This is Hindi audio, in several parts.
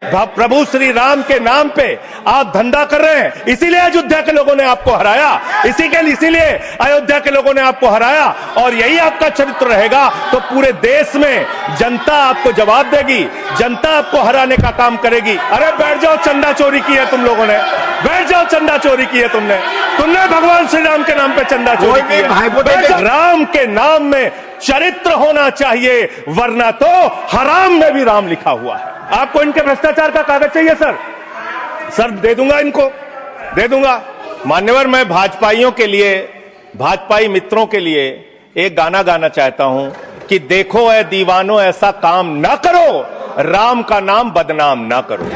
प्रभु श्री राम के नाम पे आप धंधा कर रहे हैं, इसीलिए अयोध्या के लोगों ने आपको हराया, इसीलिए अयोध्या के लोगों ने आपको हराया। और यही आपका चरित्र रहेगा तो पूरे देश में जनता आपको जवाब देगी, जनता आपको हराने का काम करेगी। अरे बैठ जाओ, चंदा चोरी की है तुम लोगों ने, बैठ जाओ, चंदा चोरी की है तुमने भगवान श्री राम के नाम पे चंदा चोरी की है। राम के नाम में चरित्र होना चाहिए, वरना तो हराम में भी राम लिखा हुआ है। आपको इनके भ्रष्टाचार का कागज चाहिए सर दे दूंगा, इनको दे दूंगा। मान्यवर, मैं भाजपाइयों के लिए, भाजपाई मित्रों के लिए एक गाना गाना चाहता हूं कि देखो ऐ दीवानों ऐसा काम ना करो, राम का नाम बदनाम ना करो।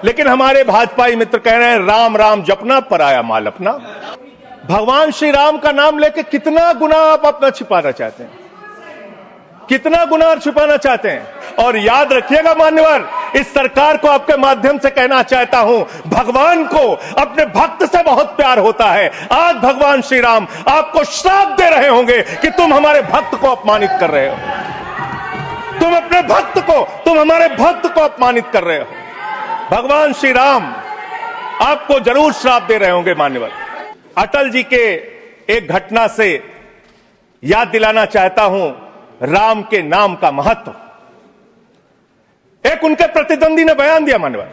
लेकिन हमारे भाजपाई मित्र कह रहे हैं राम राम जपना पराया माल अपना। भगवान श्री राम का नाम लेके कितना गुनाह आप अपना छिपाना चाहते हैं, कितना गुनाह छिपाना चाहते हैं। और याद रखिएगा मान्यवर, इस सरकार को आपके माध्यम से कहना चाहता हूं, भगवान को अपने भक्त से बहुत प्यार होता है। आज भगवान श्री राम आपको श्राप दे रहे होंगे कि तुम हमारे भक्त को अपमानित कर रहे हो, तुम अपने भक्त को, तुम हमारे भक्त को अपमानित कर रहे हो। भगवान श्री राम आपको जरूर श्राप दे रहे होंगे मान्यवर। अटल जी के एक घटना से याद दिलाना चाहता हूं राम के नाम का महत्व। एक उनके प्रतिद्वंदी ने बयान दिया मान्यवर,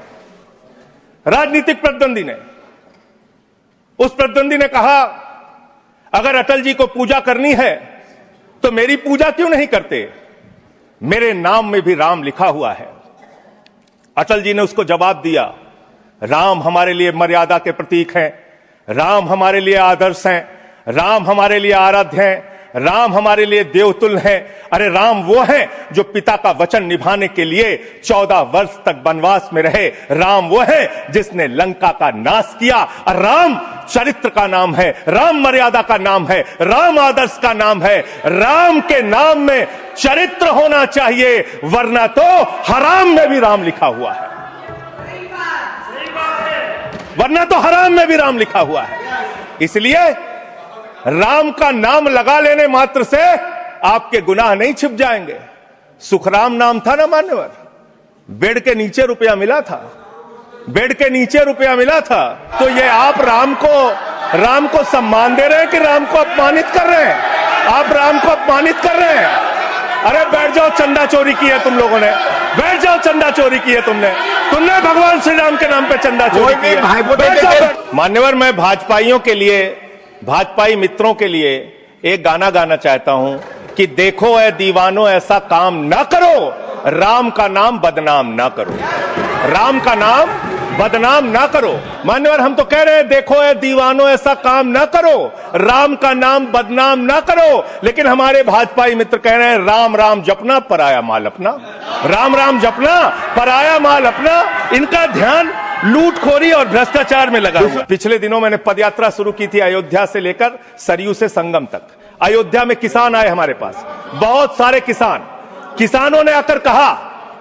राजनीतिक प्रतिद्वंदी ने, उस प्रतिद्वंदी ने कहा अगर अटल जी को पूजा करनी है तो मेरी पूजा क्यों नहीं करते, मेरे नाम में भी राम लिखा हुआ है। अटल जी ने उसको जवाब दिया, राम हमारे लिए मर्यादा के प्रतीक हैं, राम हमारे लिए आदर्श हैं, राम हमारे लिए आराध्य हैं, राम हमारे लिए देवतुल्य हैं। अरे राम वो हैं जो पिता का वचन निभाने के लिए 14 वर्ष तक वनवास में रहे, राम वो है जिसने लंका का नाश किया। और राम चरित्र का नाम है, राम मर्यादा का नाम है, राम आदर्श का नाम है। राम के नाम में चरित्र होना चाहिए, वरना तो हराम में भी राम लिखा हुआ है, वरना तो हराम में भी राम लिखा हुआ है। इसलिए राम का नाम लगा लेने मात्र से आपके गुनाह नहीं छिप जाएंगे। सुखराम नाम था ना मान्यवर, बेड के नीचे रुपया मिला था, बेड के नीचे रुपया मिला था। तो ये आप राम को सम्मान दे रहे हैं कि राम को अपमानित कर रहे हैं? आप राम को अपमानित कर रहे हैं। अरे बैठ जाओ, चंदा चोरी की है तुम लोगों ने, बैठ जाओ, चंदा चोरी की है तुमने भगवान श्री राम के नाम पे चंदा चोरी की है। मान्यवर, मैं भाजपाइयों के लिए, भाजपाई मित्रों के लिए एक गाना गाना चाहता हूं कि देखो ऐ दीवानों ऐसा काम ना करो, राम का नाम बदनाम ना करो, राम का नाम बदनाम ना करो। मान्यवर, हम तो कह रहे हैं देखो ऐ दीवानों ऐसा काम ना करो, राम का नाम बदनाम ना करो। लेकिन हमारे भाजपाई मित्र कह रहे हैं राम राम जपना पराया माल अपना, राम राम जपना पराया माल अपना। इनका ध्यान लूटखोरी और भ्रष्टाचार में लगा हुआ। पिछले दिनों मैंने पदयात्रा शुरू की थी अयोध्या से लेकर सरयू से संगम तक। अयोध्या में किसान आए हमारे पास, बहुत सारे किसानों ने आकर कहा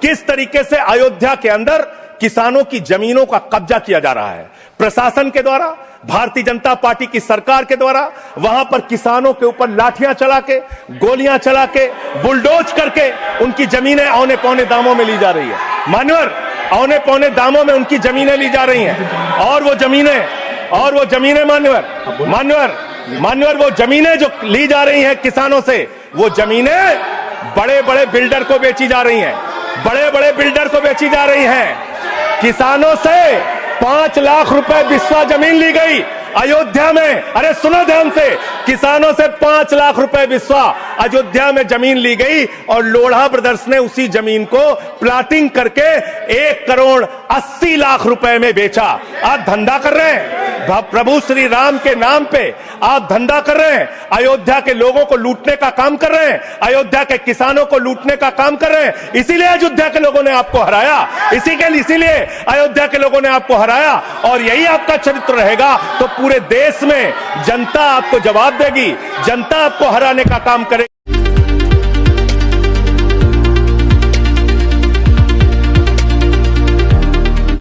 किस तरीके से अयोध्या के अंदर किसानों की जमीनों का कब्जा किया जा रहा है प्रशासन के द्वारा, भारतीय जनता पार्टी की सरकार के द्वारा। वहां पर किसानों के ऊपर लाठियां चला के, गोलियां चला के, बुलडोज करके उनकी जमीनें औने पौने दामों में ली जा रही है। मान्यवर, औने पौने दामों में उनकी जमीनें ली जा रही हैं। और वो जमीनें मान्यवर वो जमीनें जो ली जा रही हैं किसानों से, वो जमीनें बड़े बड़े बिल्डर को बेची जा रही हैं, बड़े बड़े बिल्डर को बेची जा रही हैं। किसानों से 5 लाख रुपए बिस्वा जमीन ली गई अयोध्या में। अरे सुनो ध्यान से, किसानों से 5 लाख रुपए बिस्वा अयोध्या में जमीन ली गई और लोढ़ा ब्रदर्स ने उसी जमीन को प्लाटिंग करके 1 करोड़ 80 लाख रुपए में बेचा। आप धंधा कर रहे हैं, प्रभु श्री राम के नाम पे आप धंधा कर रहे हैं, अयोध्या के लोगों को लूटने का काम कर रहे हैं, अयोध्या के किसानों को लूटने का काम कर रहे हैं। इसीलिए अयोध्या के लोगों ने आपको हराया, इसीलिए अयोध्या के लोगों ने आपको हराया। और यही आपका चरित्र रहेगा तो पूरे देश में जनता आपको जवाब देगी, जनता आपको हराने का काम करेगी।